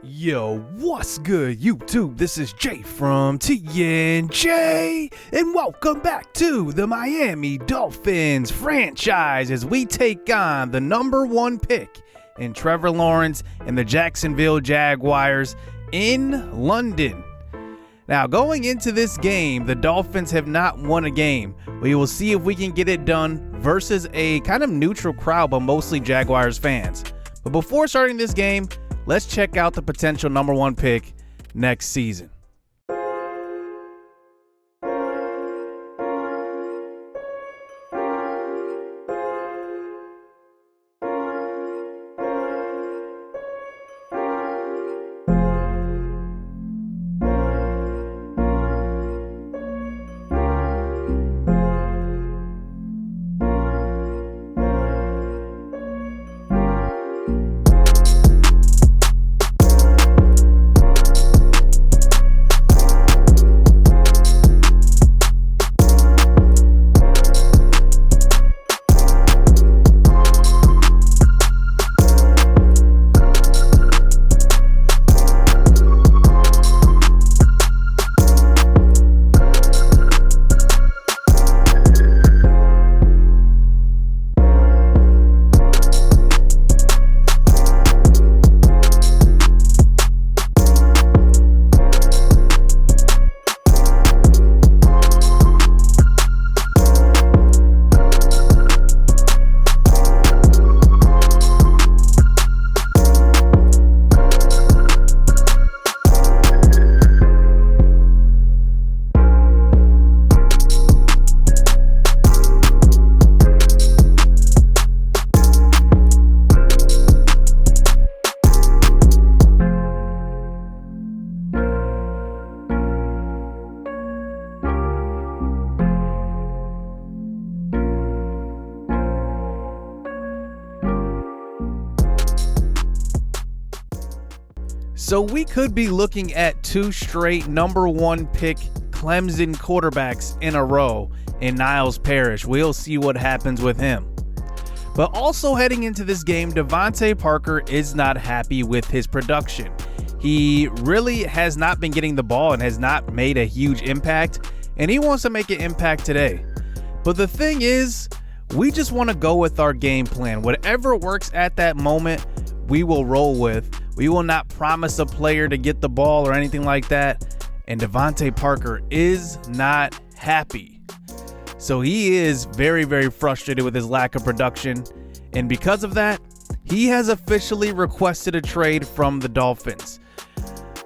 Yo, what's good, YouTube? This is Jay from TNJ, and welcome back to the Miami Dolphins franchise as we take on the #1 pick in Trevor Lawrence and the Jacksonville Jaguars in London. Now, going into this game, the Dolphins have not won a game. We will see if we can get it done versus a kind of neutral crowd, but mostly Jaguars fans. But before starting this game, let's check out the potential #1 pick next season. So we could be looking at two straight #1 pick Clemson quarterbacks in a row in Niles Parrish. We'll see what happens with him. But also heading into this game, Devontae Parker is not happy with his production. He really has not been getting the ball and has not made a huge impact, and he wants to make an impact today. But the thing is, we just want to go with our game plan. Whatever works at that moment, we will roll with. We will not promise a player to get the ball or anything like that. And Devontae Parker is not happy. So he is very, very frustrated with his lack of production. And because of that, he has officially requested a trade from the Dolphins.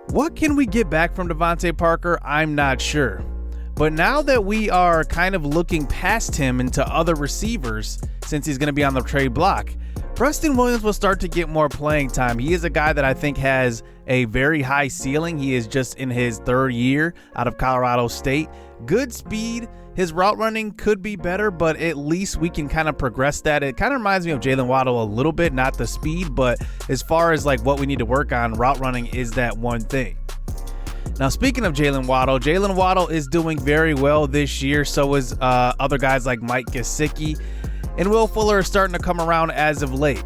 What can we get back from Devontae Parker? I'm not sure. But now that we are kind of looking past him into other receivers, since he's going to be on the trade block, Preston Williams will start to get more playing time. He is a guy that I think has a very high ceiling. He is just in his 3rd year out of Colorado State. Good speed. His route running could be better, but at least we can kind of progress that. It kind of reminds me of Jalen Waddle a little bit, not the speed, but as far as like what we need to work on, route running is that one thing. Now, speaking of Jalen Waddle is doing very well this year. So is other guys like Mike Gesicki. And Will Fuller is starting to come around as of late.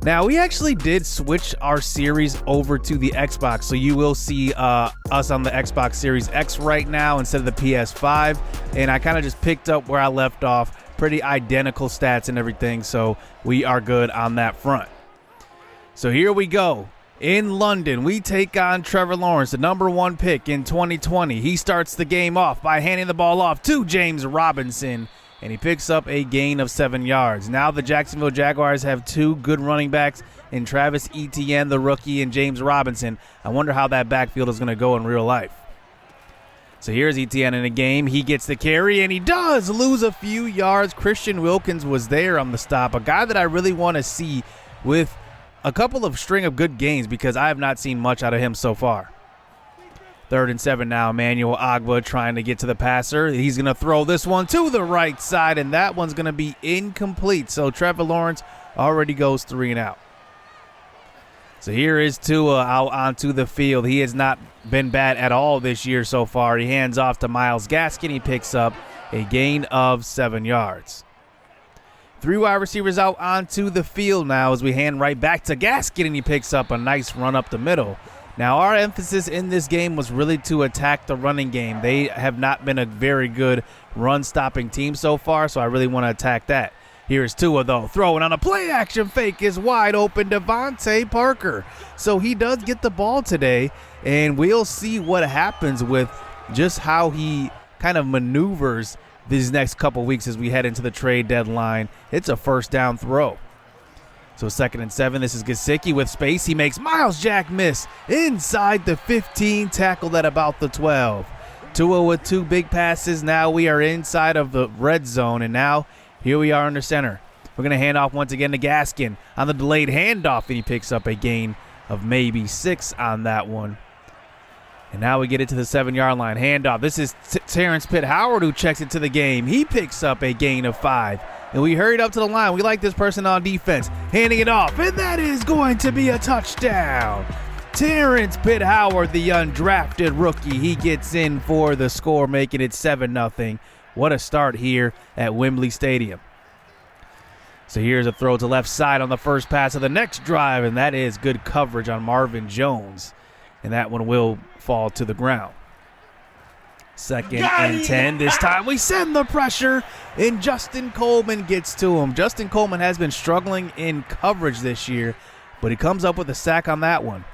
Now, we actually did switch our series over to the Xbox, so you will see us on the Xbox Series X right now instead of the PS5. And I kind of just picked up where I left off. Pretty identical stats and everything, so we are good on that front. So here we go. In London, we take on Trevor Lawrence, the #1 pick in 2020. He starts the game off by handing the ball off to James Robinson, and he picks up a gain of 7 yards. Now the Jacksonville Jaguars have two good running backs in Travis Etienne, the rookie, and James Robinson. I wonder how that backfield is going to go in real life. So here's Etienne in the game. He gets the carry, and he does lose a few yards. Christian Wilkins was there on the stop, a guy that I really want to see with a couple of string of good games because I have not seen much out of him so far. 3rd and 7 now. Emmanuel Ogbah trying to get to the passer. He's going to throw this one to the right side, and that one's going to be incomplete. So Trevor Lawrence already goes 3 and out. So here is Tua out onto the field. He has not been bad at all this year so far. He hands off to Myles Gaskin. He picks up a gain of 7 yards. 3 wide receivers out onto the field now as we hand right back to Gaskin, and he picks up a nice run up the middle. Now, our emphasis in this game was really to attack the running game. They have not been a very good run-stopping team so far, so I really want to attack that. Here's Tua, though, throwing on a play-action fake is wide open Devontae Parker. So he does get the ball today, and we'll see what happens with just how he kind of maneuvers these next couple weeks as we head into the trade deadline. It's a first down throw. So 2nd and 7, this is Gesicki with space. He makes Miles Jack miss inside the 15, tackled at about the 12. Tua with 2 big passes. Now we are inside of the red zone, and now here we are under center. We're going to hand off once again to Gaskin on the delayed handoff, and he picks up a gain of maybe 6 on that one. And now we get it to the 7-yard line. Handoff. This is Terrence Pitt Howard who checks it to the game. He picks up a gain of 5. And we hurried up to the line. We like this person on defense. Handing it off. And that is going to be a touchdown. Terrence Pitt Howard, the undrafted rookie. He gets in for the score, making it 7-0. What a start here at Wembley Stadium. So here's a throw to left side on the first pass of the next drive. And that is good coverage on Marvin Jones. And that one will fall to the ground. 2nd and 10. This time we send the pressure, and Justin Coleman gets to him. Justin Coleman has been struggling in coverage this year, but he comes up with a sack on that one.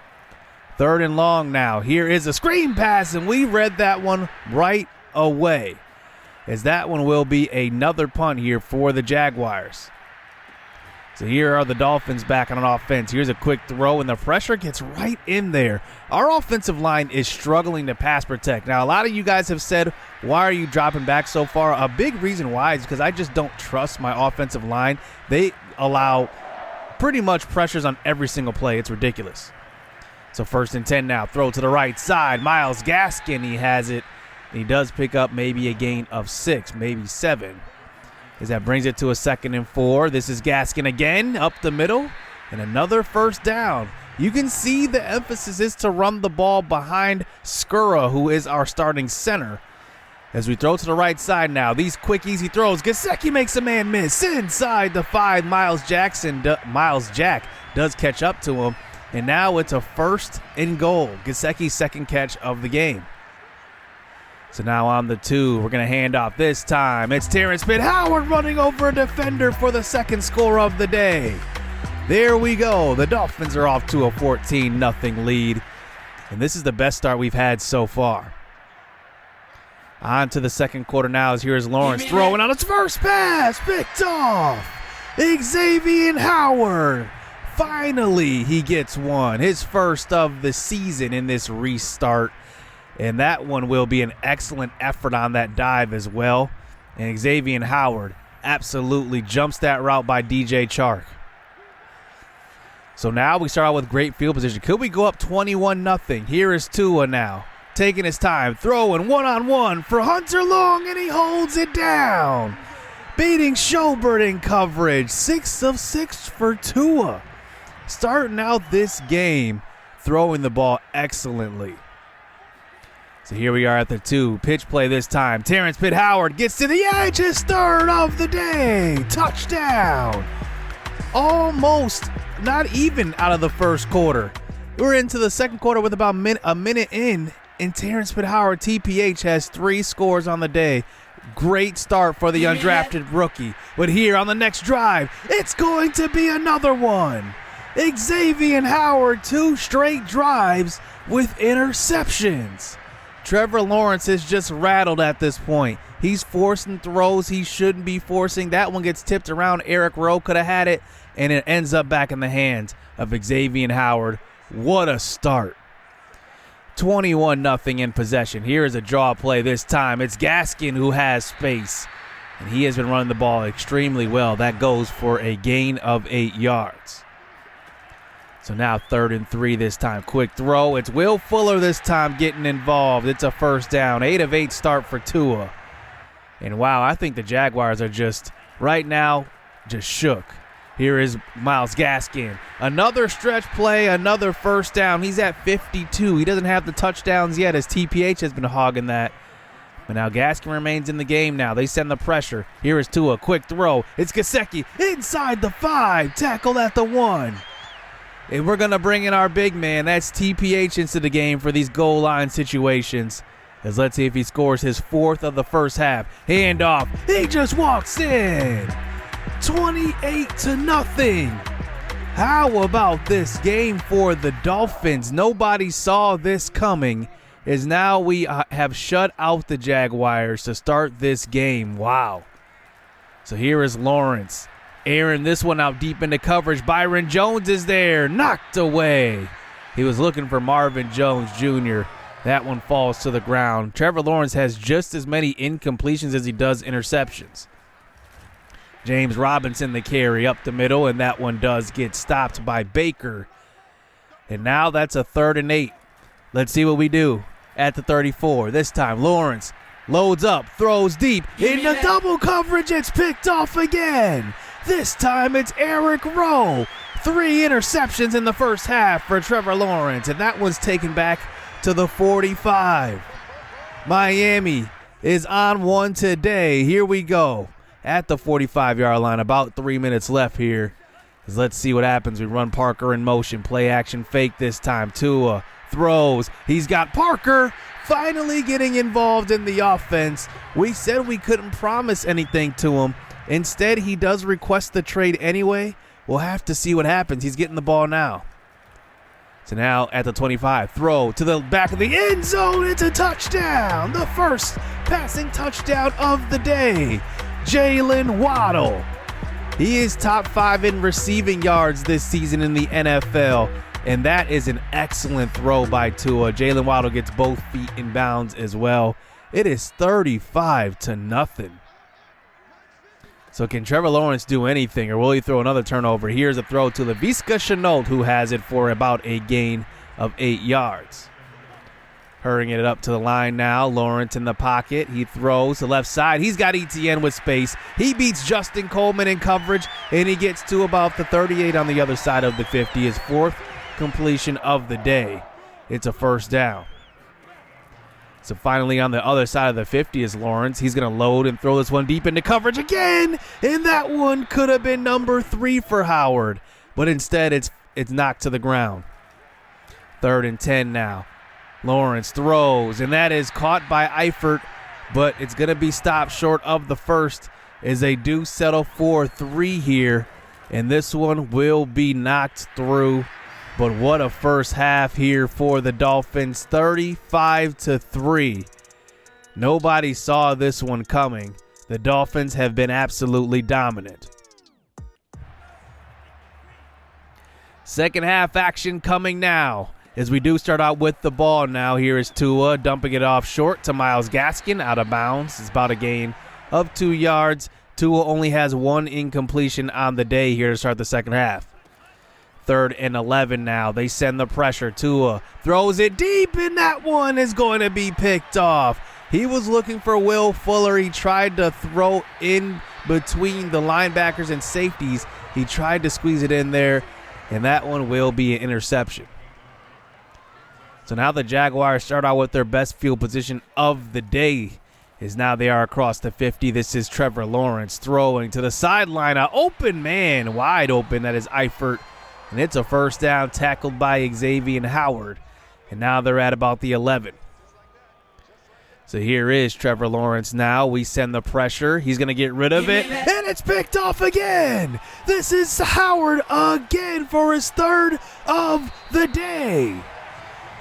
3rd and long now. Here is a screen pass, and we read that one right away, as that one will be another punt here for the Jaguars. So here are the Dolphins back on offense. Here's a quick throw, and the pressure gets right in there. Our offensive line is struggling to pass protect. Now, a lot of you guys have said, why are you dropping back so far? A big reason why is because I just don't trust my offensive line. They allow pretty much pressures on every single play. It's ridiculous. So 1st and 10 now. Throw to the right side. Myles Gaskin, he has it. He does pick up maybe a gain of 6, maybe 7. As that brings it to a 2nd and 4. This is Gaskin again, up the middle, and another first down. You can see the emphasis is to run the ball behind Skura, who is our starting center. As we throw to the right side now, these quick, easy throws. Gesicki makes a man miss inside the 5. Miles Jack does catch up to him, and now it's a 1st and goal. Gesicki's 2nd catch of the game. So now on the 2, we're going to hand off this time. It's Terrence Pitt Howard running over a defender for the 2nd score of the day. There we go. The Dolphins are off to a 14-0 lead. And this is the best start we've had so far. On to the 2nd quarter now as here's Lawrence throwing on its first pass. Picked off. Xavier Howard. Finally, he gets one. His first of the season in this restart. And that one will be an excellent effort on that dive as well. And Xavier Howard absolutely jumps that route by DJ Chark. So now we start out with great field position. Could we go up 21-0? Here is Tua now, taking his time, throwing one-on-one for Hunter Long, and he holds it down. Beating Schobert in coverage. 6 of 6 for Tua. Starting out this game, throwing the ball excellently. So here we are at the 2. Pitch play this time. Terrence Pitt Howard gets to the edge. His 3rd of the day. Touchdown. Almost not even out of the 1st quarter. We're into the 2nd quarter with about a minute in, and Terrence Pitt Howard, TPH, has 3 scores on the day. Great start for the undrafted rookie. But here on the next drive, it's going to be another one. Xavier Howard, 2 straight drives with interceptions. Trevor Lawrence is just rattled at this point. He's forcing throws he shouldn't be forcing. That one gets tipped around. Eric Rowe could have had it, and it ends up back in the hands of Xavier Howard. What a start. 21-0 in possession. Here is a draw play this time. It's Gaskin who has space, and he has been running the ball extremely well. That goes for a gain of 8 yards. So now 3rd and 3 this time. Quick throw. It's Will Fuller this time getting involved. It's a first down. 8 of 8 start for Tua. And wow, I think the Jaguars are just, right now, just shook. Here is Myles Gaskin. Another stretch play, another first down. He's at 52. He doesn't have the touchdowns yet as TPH has been hogging that. But now Gaskin remains in the game now. They send the pressure. Here is Tua. Quick throw. It's Gesicki inside the 5. Tackle at the 1. And we're going to bring in our big man. That's TPH into the game for these goal line situations. As let's see if he scores his 4th of the first half. Handoff. He just walks in. 28-0. How about this game for the Dolphins? Nobody saw this coming. Is now we have shut out the Jaguars to start this game. Wow. So here is Lawrence. Airing this one out deep into coverage. Byron Jones is there. Knocked away. He was looking for Marvin Jones Jr. That one falls to the ground. Trevor Lawrence has just as many incompletions as he does interceptions. James Robinson the carry up the middle, and that one does get stopped by Baker. And now that's a 3rd and 8. Let's see what we do at the 34. This time Lawrence loads up, throws deep. In the double coverage, it's picked off again. This time it's Eric Rowe. 3 interceptions in the first half for Trevor Lawrence, and that one's taken back to the 45. Miami is on one today. Here we go. At the 45-yard line, about 3 minutes left here. Let's see what happens. We run Parker in motion. Play action fake this time. Tua throws. He's got Parker finally getting involved in the offense. We said we couldn't promise anything to him. Instead, he does request the trade anyway. We'll have to see what happens. He's getting the ball now. So now at the 25, throw to the back of the end zone. It's a touchdown. The first passing touchdown of the day. Jalen Waddle. He is top 5 in receiving yards this season in the NFL, and that is an excellent throw by Tua. Jalen Waddle gets both feet in bounds as well. It is 35-0. So can Trevor Lawrence do anything, or will he throw another turnover? Here's a throw to Laviska Shenault, who has it for about a gain of 8 yards. Hurrying it up to the line now. Lawrence in the pocket. He throws to the left side. He's got ETN with space. He beats Justin Coleman in coverage, and he gets to about the 38 on the other side of the 50. His 4th completion of the day. It's a first down. So finally on the other side of the 50 is Lawrence. He's going to load and throw this one deep into coverage again, and that one could have been number 3 for Howard, but instead it's knocked to the ground. 3rd and 10 now. Lawrence throws, and that is caught by Eifert, but it's going to be stopped short of the first as they do settle for 3 here, and this one will be knocked through. But what a first half here for the Dolphins, 35-3. Nobody saw this one coming. The Dolphins have been absolutely dominant. Second half action coming now. As we do start out with the ball now, here is Tua dumping it off short to Myles Gaskin, out of bounds. It's about a gain of 2 yards. Tua only has 1 incompletion on the day here to start the second half. 3rd and 11 now. They send the pressure. Tua throws it deep, and that one is going to be picked off. He was looking for Will Fuller. He tried to throw in between the linebackers and safeties. He tried to squeeze it in there, and that one will be an interception. So now the Jaguars start out with their best field position of the day, as now they are across the 50. This is Trevor Lawrence throwing to the sideline. An open man, wide open. That is Eifert. And it's a first down, tackled by Xavier Howard. And now they're at about the 11. So here is Trevor Lawrence now. We send the pressure. He's going to get rid of it. And it's picked off again. This is Howard again for his 3rd of the day.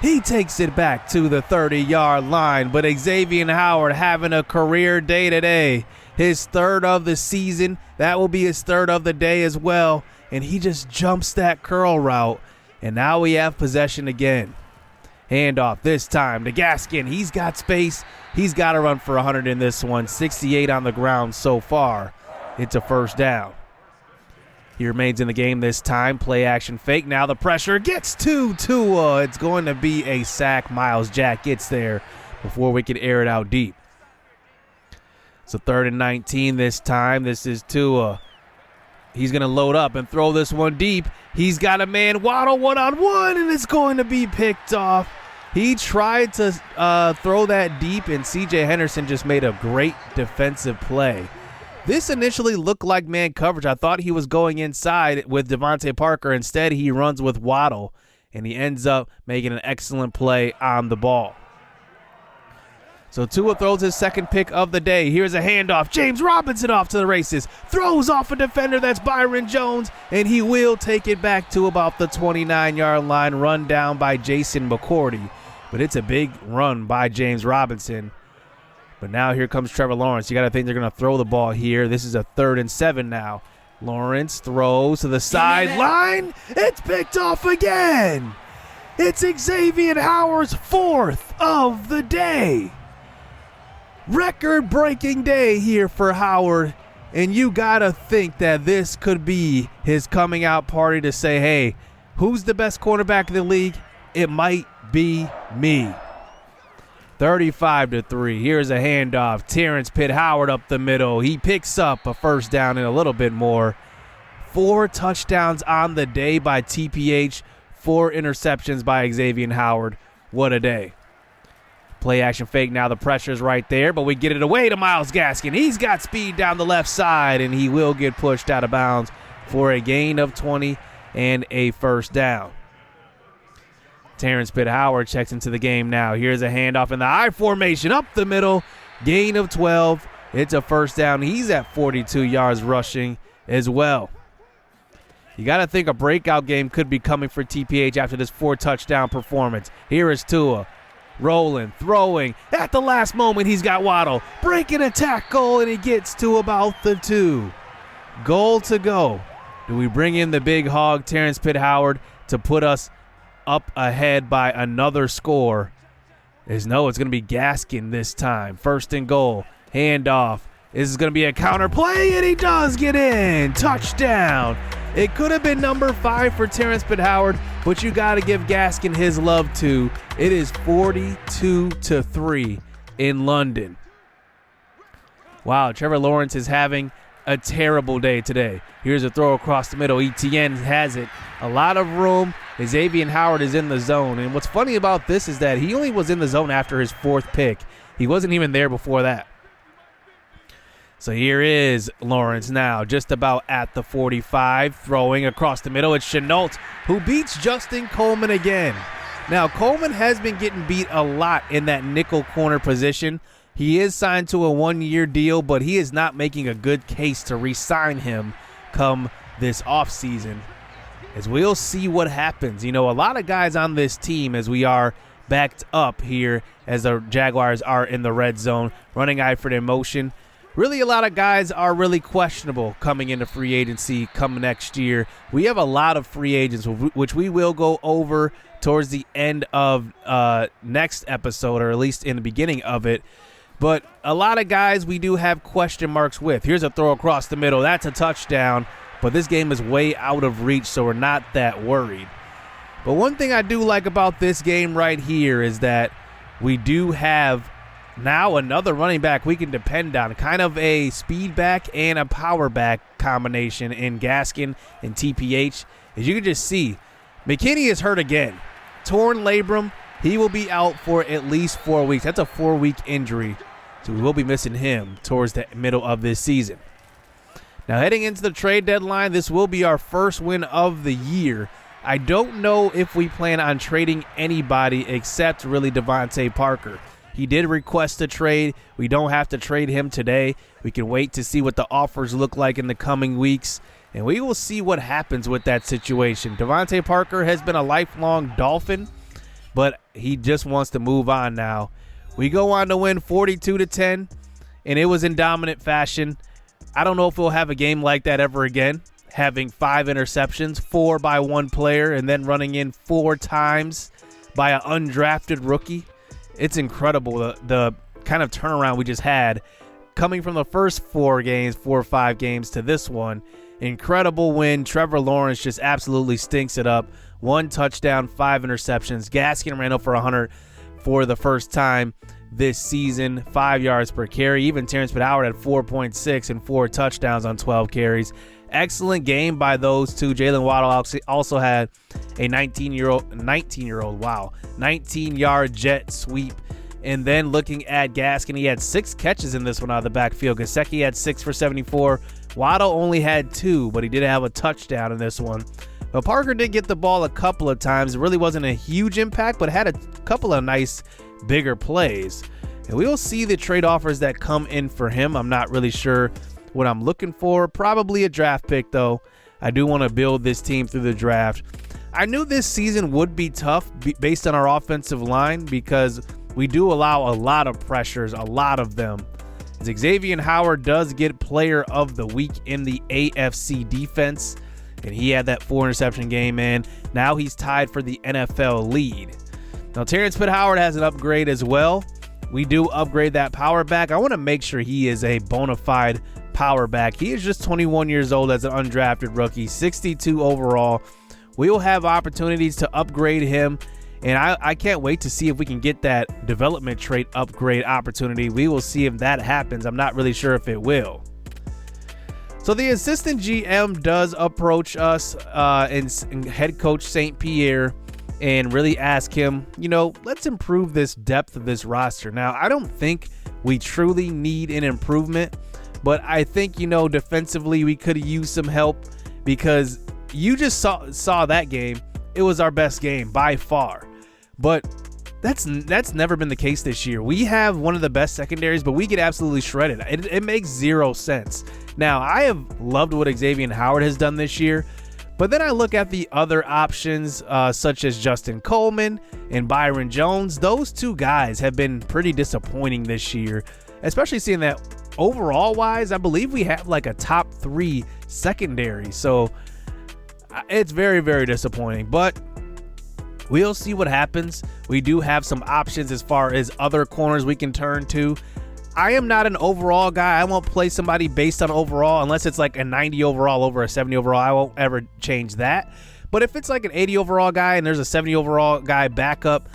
He takes it back to the 30-yard line, but Xavier Howard having a career day today. His 3rd of the season. That will be his 3rd of the day as well. And he just jumps that curl route. And now we have possession again. Handoff this time to Gaskin. He's got space. He's got to run for 100 in this one. 68 on the ground so far. It's a first down. He remains in the game this time. Play action fake. Now the pressure gets to Tua. It's going to be a sack. Miles Jack gets there before we can air it out deep. So 3rd and 19 this time. This is Tua. He's going to load up and throw this one deep. He's got a man, Waddle, one-on-one, and it's going to be picked off. He tried to throw that deep, and C.J. Henderson just made a great defensive play. This initially looked like man coverage. I thought he was going inside with Devontae Parker. Instead, he runs with Waddle, and he ends up making an excellent play on the ball. So Tua throws his second pick of the day. Here's a handoff. James Robinson off to the races. Throws off a defender. That's Byron Jones. And he will take it back to about the 29-yard line. Run down by Jason McCourty. But it's a big run by James Robinson. But now here comes Trevor Lawrence. You got to think they're going to throw the ball here. This is a 3rd and 7 now. Lawrence throws to the sideline. It's picked off again. It's Xavier Howard's 4th of the day. Record-breaking day here for Howard, and you gotta think that this could be his coming out party to say, hey, who's the best quarterback in the league? It might be me. 35-3. Here's a handoff. Terrence Pitt Howard up the middle. He picks up a first down and a little bit more. 4 touchdowns on the day by TPH. 4 interceptions by Xavier Howard. What a day. Play action fake now. The pressure's right there, but we get it away to Myles Gaskin. He's got speed down the left side, and he will get pushed out of bounds for a gain of 20 and a first down. Terrence Pitt Howard checks into the game now. Here's a handoff in the I formation up the middle. Gain of 12. It's a first down. He's at 42 yards rushing as well. You got to think a breakout game could be coming for TPH after this 4-touchdown performance. Here is Tua. Rolling, throwing. At the last moment, he's got Waddle. Breaking a tackle, and he gets to about the 2. Goal to go. Do we bring in the big hog, Terrence Pitt Howard, to put us up ahead by another score? No, it's going to be Gaskin this time. 1st and goal. Handoff. This is going to be a counter play, and he does get in. Touchdown. It could have been number 5 for Terrence Pitt Howard, but you got to give Gaskin his love too. It is 42-3 in London. Wow, Trevor Lawrence is having a terrible day today. Here's a throw across the middle. ETN has it. A lot of room. Xavier Howard is in the zone. And what's funny about this is that he only was in the zone after his 4th pick. He wasn't even there before that. So here is Lawrence now, just about at the 45, throwing across the middle. It's Shoutout, who beats Justin Coleman again. Now, Coleman has been getting beat a lot in that nickel corner position. He is signed to a 1-year deal, but he is not making a good case to re-sign him come this offseason. As we'll see what happens. You know, a lot of guys on this team, as we are backed up here, as the Jaguars are in the red zone, running Eifert in motion. Really, a lot of guys are really questionable coming into free agency come next year. We have a lot of free agents, which we will go over towards the end of next episode, or at least in the beginning of it. But a lot of guys we do have question marks with. Here's a throw across the middle. That's a touchdown. But this game is way out of reach, so we're not that worried. But one thing I do like about this game right here is that we do have now another running back we can depend on, kind of a speed back and a power back combination in Gaskin and TPH. As you can just see, McKinney is hurt again. Torn labrum. He will be out for at least 4 weeks. That's a 4-week injury, so we will be missing him towards the middle of this season. Now, heading into the trade deadline, this will be our first win of the year. I don't know if we plan on trading anybody except really Devontae Parker. He did request a trade. We don't have to trade him today. We can wait to see what the offers look like in the coming weeks, and we will see what happens with that situation. Devontae Parker has been a lifelong Dolphin, but he just wants to move on now. We go on to win 42-10, and it was in dominant fashion. I don't know if we'll have a game like that ever again, having 5 interceptions, 4 by one player, and then running in 4 times by an undrafted rookie. It's incredible, the kind of turnaround we just had coming from the first 4 or 5 games to this one. Incredible win. Trevor Lawrence just absolutely stinks it up. 1 touchdown, 5 interceptions. Gaskin ran up for 100 for the first time this season, 5 yards per carry. Even Terrence Pitt Howard had 4.6 and 4 touchdowns on 12 carries. Excellent game by those two. Jalen Waddle also had a 19-yard jet sweep. And then looking at Gaskin, he had 6 catches in this one out of the backfield. Gesicki had 6 for 74. Waddle only had 2, but he did have a touchdown in this one. But Parker did get the ball a couple of times. It really wasn't a huge impact, but had a couple of nice bigger plays. And we will see the trade offers that come in for him. I'm not really sure what I'm looking for. Probably a draft pick, though. I do want to build this team through the draft. I knew this season would be tough based on our offensive line because we do allow a lot of pressures, a lot of them. As Xavier Howard does get player of the week in the AFC defense, and he had that 4 interception game, and now he's tied for the NFL lead. Now, Terrence Pitt Howard has an upgrade as well. We do upgrade that power back. I want to make sure he is a bona fide power back. He is just 21 years old as an undrafted rookie, 62 overall. We will have opportunities to upgrade him, and I can't wait to see if we can get that development trait upgrade opportunity. We will see if that happens. I'm not really sure if it will. So the assistant GM does approach us and head coach St. Pierre and really ask him, let's improve this depth of this roster. Now, I don't think we truly need an improvement, but I think, defensively we could use some help because you just saw that game. It was our best game by far. But that's never been the case this year. We have one of the best secondaries, but we get absolutely shredded. It makes zero sense. Now, I have loved what Xavier Howard has done this year, but then I look at the other options such as Justin Coleman and Byron Jones. Those two guys have been pretty disappointing this year, especially seeing that overall wise, I believe we have like a top 3 secondary. So it's very, very disappointing, but we'll see what happens. We do have some options as far as other corners we can turn to. I am not an overall guy. I won't play somebody based on overall unless it's like a 90 overall over a 70 overall. I won't ever change that. But if it's like an 80 overall guy and there's a 70 overall guy backup,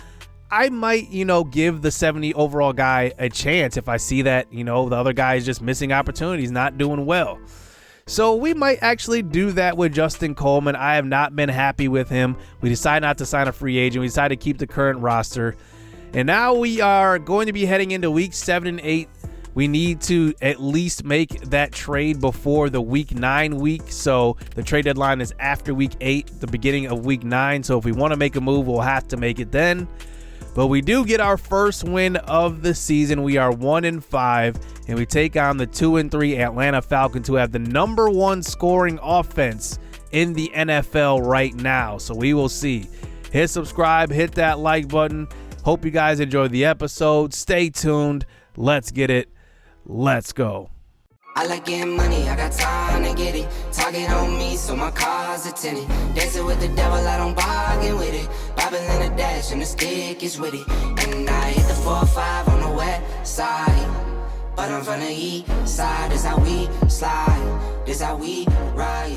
I might, give the 70 overall guy a chance if I see that, the other guy is just missing opportunities, not doing well. So we might actually do that with Justin Coleman. I have not been happy with him. We decided not to sign a free agent. We decided to keep the current roster. And now we are going to be heading into week 7 and 8. We need to at least make that trade before the week 9 week. So the trade deadline is after week 8, the beginning of week 9. So if we want to make a move, we'll have to make it then. But we do get our first win of the season. We are 1-5, and we take on the 2-3 Atlanta Falcons, who have the number 1 scoring offense in the NFL right now. So we will see. Hit subscribe, hit that like button. Hope you guys enjoyed the episode. Stay tuned. Let's get it. Let's go. I like getting money, I got time to get it. Target on me, so my car's a tenant. Dancing with the devil, I don't bargain with it. Bobbing in a dash, and the stick is with it. And I hit the 4-5 on the west side. But I'm from the east side, this how we slide. This how we ride.